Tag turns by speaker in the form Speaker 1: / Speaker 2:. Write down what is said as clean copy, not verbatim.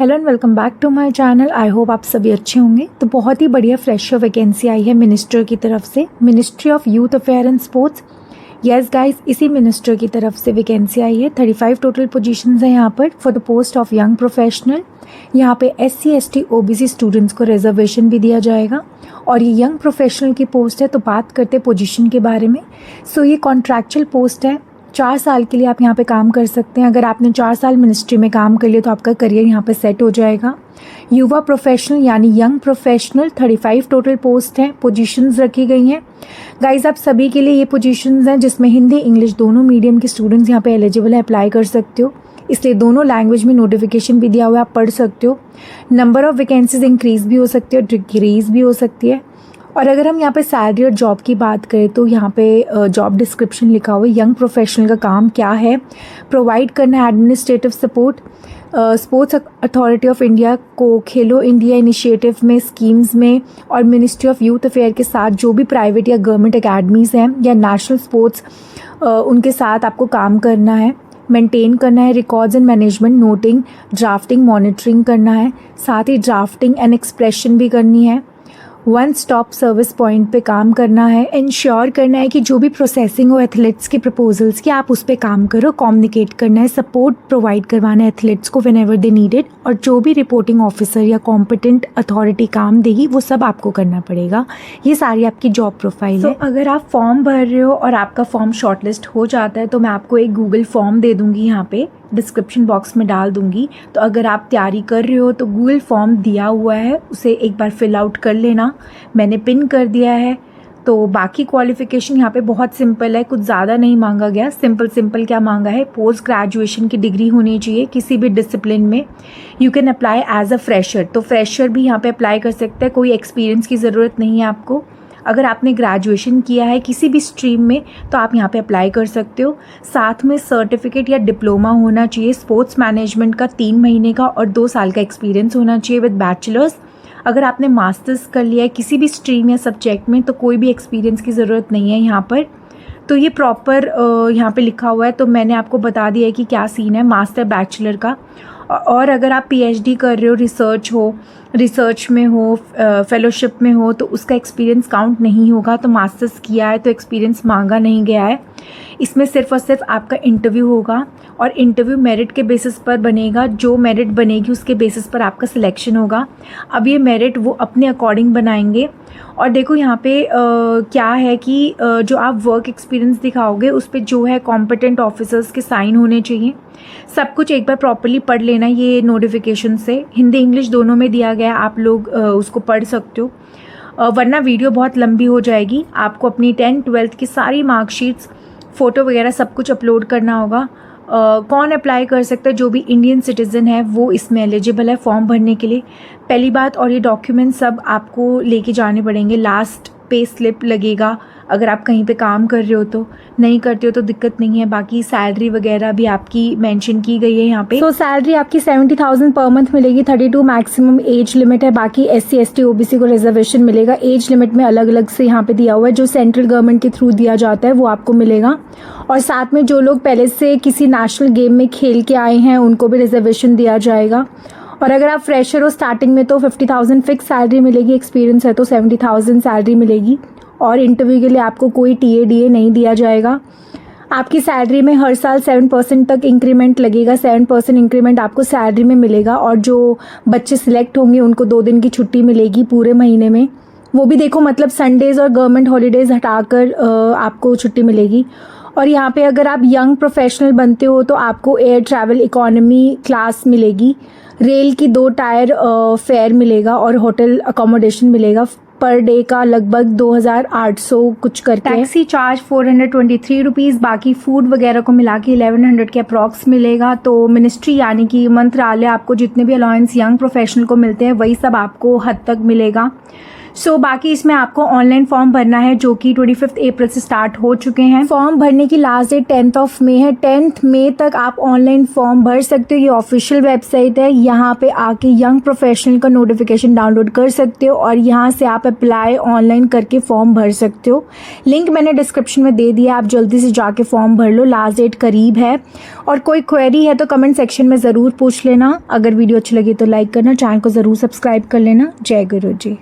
Speaker 1: Hello and welcome back to my channel. I hope आप सभी अच्छे होंगे। तो बहुत ही बढ़िया फ्रेशर वैकेंसी आई है मिनिस्टर की तरफ से, ministry of youth affair and sports. Yes guys, इसी मिनिस्टर की तरफ से वैकेंसी आई है। 35 टोटल पोजीशंस हैं यहाँ पर for the post of young professional. यहाँ पे SC ST OBC स्टूडेंट्स को रिजर्वेशन भी दिया जाएगा और ये यंग प्रोफेशनल की पोस्ट है। तो बात करते हैं पोजीशन के बारे में। सो ये कॉन्ट्रैक्चुअल पोस्ट है। 4 साल के लिए आप यहाँ पे काम कर सकते हैं। अगर आपने 4 साल मिनिस्ट्री में काम कर लिया तो आपका करियर यहाँ पे सेट हो जाएगा। युवा प्रोफेशनल यानी यंग प्रोफेशनल 35 टोटल पोस्ट हैं, पोजीशंस रखी गई हैं। गाइज आप सभी के लिए ये पोजीशंस हैं जिसमें हिंदी इंग्लिश दोनों मीडियम के स्टूडेंट्स यहाँ पे एलिजिबल है, अप्लाई कर सकते हो। इसलिए दोनों लैंग्वेज में नोटिफिकेशन भी दिया हुआ है, आप पढ़ सकते हो। नंबर ऑफ वैकेंसीज इंक्रीज भी हो सकती है और डिक्रीज भी हो सकती है। और अगर हम यहाँ पे सैलरी और जॉब की बात करें तो यहाँ पे जॉब डिस्क्रिप्शन लिखा हुआ है। यंग प्रोफेशनल का काम क्या है? प्रोवाइड करना administrative support sports authority of India को खेलो इंडिया इनिशिएटिव में, स्कीम्स में और मिनिस्ट्री ऑफ यूथ अफेयर के साथ जो भी प्राइवेट या गवर्नमेंट अकेडमीज़ हैं या नेशनल स्पोर्ट्स उनके साथ आपको काम करना है। मेंटेन करना है records and management, noting, drafting, monitoring करना है। साथ ही ड्राफ्टिंग एंड एक्सप्रेशन भी करनी है। वन स्टॉप सर्विस पॉइंट पे काम करना है। इंश्योर करना है कि जो भी प्रोसेसिंग हो एथलीट्स के प्रपोजल्स की, आप उस पर काम करो। कम्युनिकेट करना है, सपोर्ट प्रोवाइड करवाना है एथलीट्स को व्हेन एवर दे नीडेड। और जो भी रिपोर्टिंग ऑफिसर या कॉम्पिटेंट अथॉरिटी काम देगी वो सब आपको करना पड़ेगा। ये सारी आपकी जॉब प्रोफाइल है। अगर आप फॉर्म भर रहे हो और आपका फॉर्म शॉर्टलिस्ट हो जाता है तो मैं आपको एक गूगल फॉर्म दे दूँगी, यहाँ पे डिस्क्रिप्शन बॉक्स में डाल दूंगी। तो अगर आप तैयारी कर रहे हो तो गूगल फॉर्म दिया हुआ है, उसे एक बार फिल आउट कर लेना। मैंने पिन कर दिया है। तो बाकी क्वालिफिकेशन यहाँ पे बहुत सिंपल है, कुछ ज़्यादा नहीं मांगा गया। सिंपल क्या मांगा है, पोस्ट ग्रेजुएशन की डिग्री होनी चाहिए किसी भी डिसिप्लिन में। You can apply as a fresher, तो फ्रेशर भी यहाँ पे अप्लाई कर सकते हैं, कोई एक्सपीरियंस की ज़रूरत नहीं है आपको। अगर आपने ग्रेजुएशन किया है किसी भी स्ट्रीम में तो आप यहाँ पे अप्लाई कर सकते हो। साथ में सर्टिफिकेट या डिप्लोमा होना चाहिए स्पोर्ट्स मैनेजमेंट का 3 महीने का और 2 साल का एक्सपीरियंस होना चाहिए विद बैचलर्स। अगर आपने मास्टर्स कर लिया है किसी भी स्ट्रीम या सब्जेक्ट में तो कोई भी एक्सपीरियंस की ज़रूरत नहीं है यहाँ पर। तो ये प्रॉपर यहाँ पे लिखा हुआ है। तो मैंने आपको बता दिया है कि क्या सीन है मास्टर बैचलर का। और अगर आप PhD कर रहे हो, रिसर्च में हो, फेलोशिप में हो तो उसका एक्सपीरियंस काउंट नहीं होगा। तो मास्टर्स किया है तो एक्सपीरियंस मांगा नहीं गया है। इसमें सिर्फ और सिर्फ आपका इंटरव्यू होगा और इंटरव्यू मेरिट के बेसिस पर बनेगा। जो मेरिट बनेगी उसके बेसिस पर आपका सिलेक्शन होगा। अब ये मेरिट वो अपने अकॉर्डिंग बनाएंगे। और देखो यहाँ पे क्या है कि जो आप वर्क एक्सपीरियंस दिखाओगे उस पर जो है कॉम्पिटेंट ऑफिसर्स के साइन होने चाहिए। सब कुछ एक बार प्रॉपर्ली पढ़ लेना। ये नोटिफिकेशन से हिंदी इंग्लिश दोनों में दिया गया, आप लोग उसको पढ़ सकते हो, वरना वीडियो बहुत लंबी हो जाएगी। आपको अपनी 10th 12th की सारी मार्कशीट्स, फ़ोटो वगैरह सब कुछ अपलोड करना होगा। कौन अप्लाई कर सकता है? जो भी इंडियन सिटीज़न है वो इसमें एलिजिबल है फॉर्म भरने के लिए, पहली बात। और ये डॉक्यूमेंट सब आपको लेके जाने पड़ेंगे। लास्ट पे स्लिप लगेगा अगर आप कहीं पे काम कर रहे हो, तो नहीं करते हो तो दिक्कत नहीं है। बाकी सैलरी वगैरह भी आपकी मेंशन की गई है यहाँ पे। तो सैलरी आपकी 70,000 पर मंथ मिलेगी। 32 मैक्सिमम एज लिमिट है। बाकी SC ST OBC को रिजर्वेशन मिलेगा। एज लिमिट में अलग अलग से यहाँ पे दिया हुआ है, जो सेंट्रल गवर्नमेंट के थ्रू दिया जाता है वो आपको मिलेगा। और साथ में जो लोग पहले से किसी नेशनल गेम में खेल के आए हैं उनको भी रिजर्वेशन दिया जाएगा। और अगर आप फ्रेशर हो स्टार्टिंग में तो 50,000 फिक्स सैलरी मिलेगी। एक्सपीरियंस है तो 70,000 सैलरी मिलेगी। और इंटरव्यू के लिए आपको कोई TA DA नहीं दिया जाएगा। आपकी सैलरी में हर साल 7% तक इंक्रीमेंट लगेगा। 7% इंक्रीमेंट आपको सैलरी में मिलेगा। और जो बच्चे सिलेक्ट होंगे उनको 2 दिन की छुट्टी मिलेगी पूरे महीने में। वो भी देखो मतलब संडेज़ और गवर्नमेंट हॉलीडेज़ हटाकर आपको छुट्टी मिलेगी। और यहाँ पे अगर आप यंग प्रोफेशनल बनते हो तो आपको एयर ट्रैवल इकोनॉमी क्लास मिलेगी। रेल की 2 टायर फेयर मिलेगा और होटल अकोमोडेशन मिलेगा। पर डे का लगभग 2,800 कुछ करके। Taxi charge 423 rupees. बाकी फूड वगैरह को मिला के 1100 के अप्रॉक्स मिलेगा। तो मिनिस्ट्री यानी कि मंत्रालय आपको जितने भी अलाउंस यंग प्रोफेशनल को मिलते हैं वही सब आपको हद तक मिलेगा। सो बाकी इसमें आपको ऑनलाइन फॉर्म भरना है जो कि 25 अप्रैल से स्टार्ट हो चुके हैं। फॉर्म भरने की last date 10th of May है। 10th मई तक आप ऑनलाइन फॉर्म भर सकते हो। ये ऑफिशियल वेबसाइट है, यहाँ पे आके यंग प्रोफेशनल का नोटिफिकेशन डाउनलोड कर सकते हो और यहाँ से आप अप्लाई ऑनलाइन करके फॉर्म भर सकते हो। लिंक मैंने डिस्क्रिप्शन में दे दिया, आप जल्दी से जाके फॉर्म भर लो, लास्ट डेट करीब है। और कोई क्वेरी है तो कमेंट सेक्शन में ज़रूर पूछ लेना। अगर वीडियो अच्छी लगी तो लाइक करना, चैनल को ज़रूर सब्सक्राइब कर लेना। जय गुरु जी।